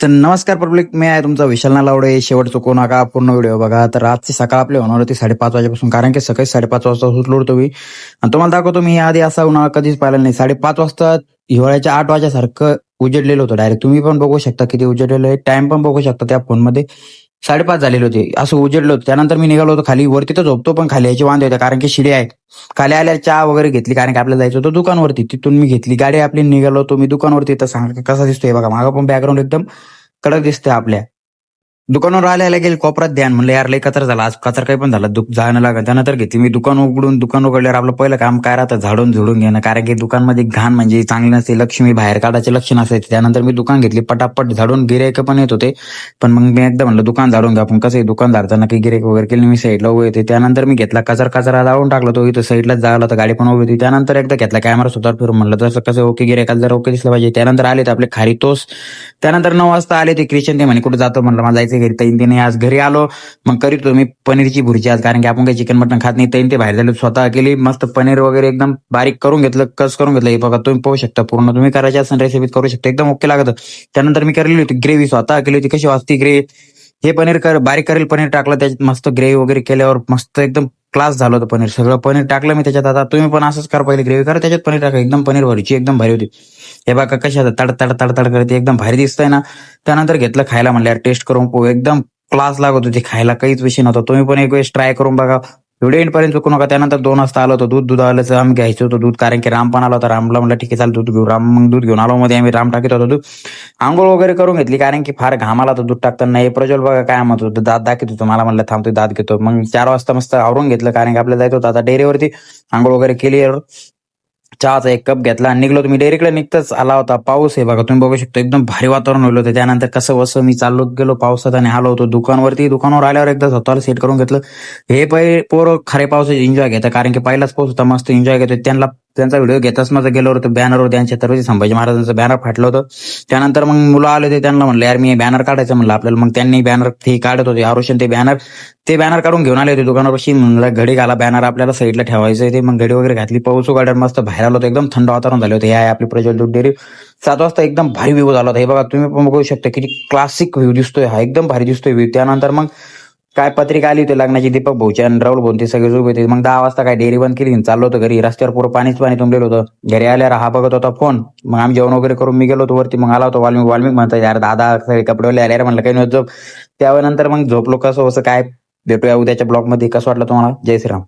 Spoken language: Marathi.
तर नमस्कार पब्लिक, मी आहे तुमचा विशाल नालावडे. शेवट चुकू नका, पूर्ण व्हिडिओ बघा. तर आजची सकाळ आपली होणार होती 5:30 वाजेपासून, कारण की सकाळी 5:30 वाजता उठलो होतो मी. आणि तुम्हाला दाखवतो, मी आधी असा उन्हाळा कधीच पाहिला नाही. 5:30 वाजता हिवाळ्याच्या 8 वाजेसारखं उजेडलेलं होतं डायरेक्ट. तुम्ही पण बघू शकता किती उजेडलेलं आहे. टाइम पण बघू शकता त्या फोनमध्ये. 5:30 झालेले होते, असं उजेडलं होतं. त्यानंतर मी निघालो होतो खाली. वरती तर झोपतो, पण खाली यायचे वांदे होते, कारण की शिडी आहे. खाली आल्या चहा वगैरे घेतली, कारण की आपल्याला जायचं होतं दुकानवरती. तिथून मी घेतली गाडी आपली, निघालो होतो मी दुकानवरती. तर सांगा कसा दिसतोय बघा, मागं पण बॅकग्राऊंड एकदम कडक दिसतंय आपल्या. दुकानावर आल्या गेली कोपऱ्यात ध्यान, म्हणलं यार लय कचरा झाला आज, कचरा काही पण झाला जाणं लागेल. त्यानंतर घेतली मी दुकान उघडून. दुकान उघडल्यावर आपलं पहिलं काम काय राहतं, झाडून झुडून घेणं, कारण की दुकानमध्ये घाण म्हणजे चांगली नसते, लक्ष्मी बाहेर काढायचे लक्षण असायचे. त्यानंतर मी दुकान घेतली, पटापट झाडून. गिरायक पण येत होते, पण मग मी एकदा म्हणलं दुकान झाडून घ्या. आपण कसं आहे, दुकान झाडताना काही गिरायक वगैरे केली, मी साईडला उभे होते. त्यानंतर मी घेतला कचरा जाळून टाकला, तो इथं साईडलाच जाळला होता, गाडी पण उभी होती. त्यानंतर एकदा घेतला कॅमेरा स्वतः फिरून, म्हणलं तसं कसं ओके, गिरायकाला जर ओके दिसलं पाहिजे. त्यानंतर आले आपले खारी तोस. त्यानंतर 9 वाजता आले ते क्रिश्चन, ते म्हणे कुठे जातो, म्हणलं मला जायचं घरी. तैन तिने आज घरी आलो, मग करीत होतो मी पनीरची भुर्जी आज, कारण की आपण काही चिकन मटन खात नाही. तैन ते बाहेर झाले, स्वतः केली मस्त पनीर वगैरे एकदम बारीक करून घेतलं, कस करून घेतलं. हे बघा तुम्ही पाहू शकता, पूर्ण तुम्ही करायची असेल रेसिपी करू शकता, एकदम ओके लागत. त्यानंतर मी केलेली होती ग्रेव्ही, स्वतः केली होती. कशी वाजती ग्रेव्ही, हे पनीर बारीक करेल पनीर टाकलं त्याच्यात, मस्त ग्रेव्ही वगैरे केल्यावर मस्त एकदम क्लास झालं होतं पनीर. सगळं पनीर टाकलं मी त्याच्यात. आता तुम्ही पण असंच करा, पहिले ग्रेव्ही करा, त्याच्यात पनीर टाका, एकदम पनीर भरीची एकदम भारी होती. हे बघा कशी आता तड तड तड तड करते, एकदम भारी दिसतंय ना. त्यानंतर घेतलं खायला, म्हणलं यार टेस्ट करून पाहू. एकदम क्लास लागत होती खायला, काहीच विषय नव्हता. तुम्ही पण एक वेळेस ट्राय करून बघा, व्हिडिओ एंडपर्यंत चुकू नका. त्यानंतर 2 वाजता आलो होतो, दूध आलं आम्ही घ्यायचं होतं दूध, कारण की राम पण आला होता. रामला म्हणलं ठीक आहे चाल दूध घेऊ. राम मग दूध घेऊन आलो, मध्ये आम्ही राम टाकीत होतो दूध. आंघोळ वगैरे करून घेतली, कारण की फार घाम आला होता दूध टाकताना. हे प्रज्वल बघा काय म्हणत होतं, दात दाखवत होतं मला, म्हणलं थांबतो दात घेतो. मग 4 वाजता मस्त आवरून घेतलं, कारण की आपल्याला जायचं होतं आता डेअरीवरती. आंघोळ वगैरे केली, चहाचा 1 कप घेतला आणि निघलो. तुम्ही डेअरीकडे निघताच आला होता पाऊस. हे बघा तुम्ही बघू शकता, एकदम भारी वातावरण होलं होतं. त्यानंतर कसं वसं मी चाललो गेलो पावसात आणि आलो होतो दुकानवरती. दुकानावर आल्यावर एकदा स्वतःला सेट करून घेतलं. हे पोरं खरे पावसाचे एन्जॉय घेतात, कारण की पहिलाच पाऊस होता, मस्त एन्जॉय घेतो. त्यांचा व्हिडिओ घेताच माझं गेलो होतं बॅनरवर, त्यांच्या छत्रपती संभाजी महाराजांचं बॅनर फाटलं होतं. त्यानंतर मग मुलं आले होते, त्यांना म्हणलं यार मी बॅनर काढायचं म्हणलं आपल्याला. मग त्यांनी बॅनर ते काढत होते, आरोशन ते बॅनर काढून घेऊन आले होते दुकानापाशी. म्हणलं घडी घाला, बॅनर आपल्याला साईडला ठेवायचं ते. मग घडी वगैरे घातली, पाऊस उघडल्यावर मस्त बाहेर आलो होतो, एकदम थंड वातावरण झालं होतं. हे आहे आपली प्रज्वल दूध डेअरी. 7 वाजता एकदम भारी व्ह्यू झाला होता. हे बघा तुम्ही पण बघू शकता किती क्लासिक व्ह्यू दिसतोय हा, एकदम भारी दिसतोय व्ह्यू. त्यानंतर मग काय पत्रिका आली होती लग्नाची, दीपक भाऊची आणि राहुल भाऊ ते सगळे उभे होते. मग 10 वाजता काय डेअरी बंद केली, चाललो होतो घरी. रस्त्यावर पूर्ण पाणी तुंबलेलं होतं. घरी आल्यावर हा बघत होता फोन. मग आम्ही जेवण वगैरे करून मी गेलो होतो वरती. मग आला होतो वाल्मिक म्हणतात यार दादा सगळे कपडे आले यार, म्हणलं काही नव्हतं झोप. त्यानंतर मग झोपलो. कसं काय भेटूया उद्याच्या ब्लॉग मध्ये. कसं वाटलं तुम्हाला? जय श्रीराम.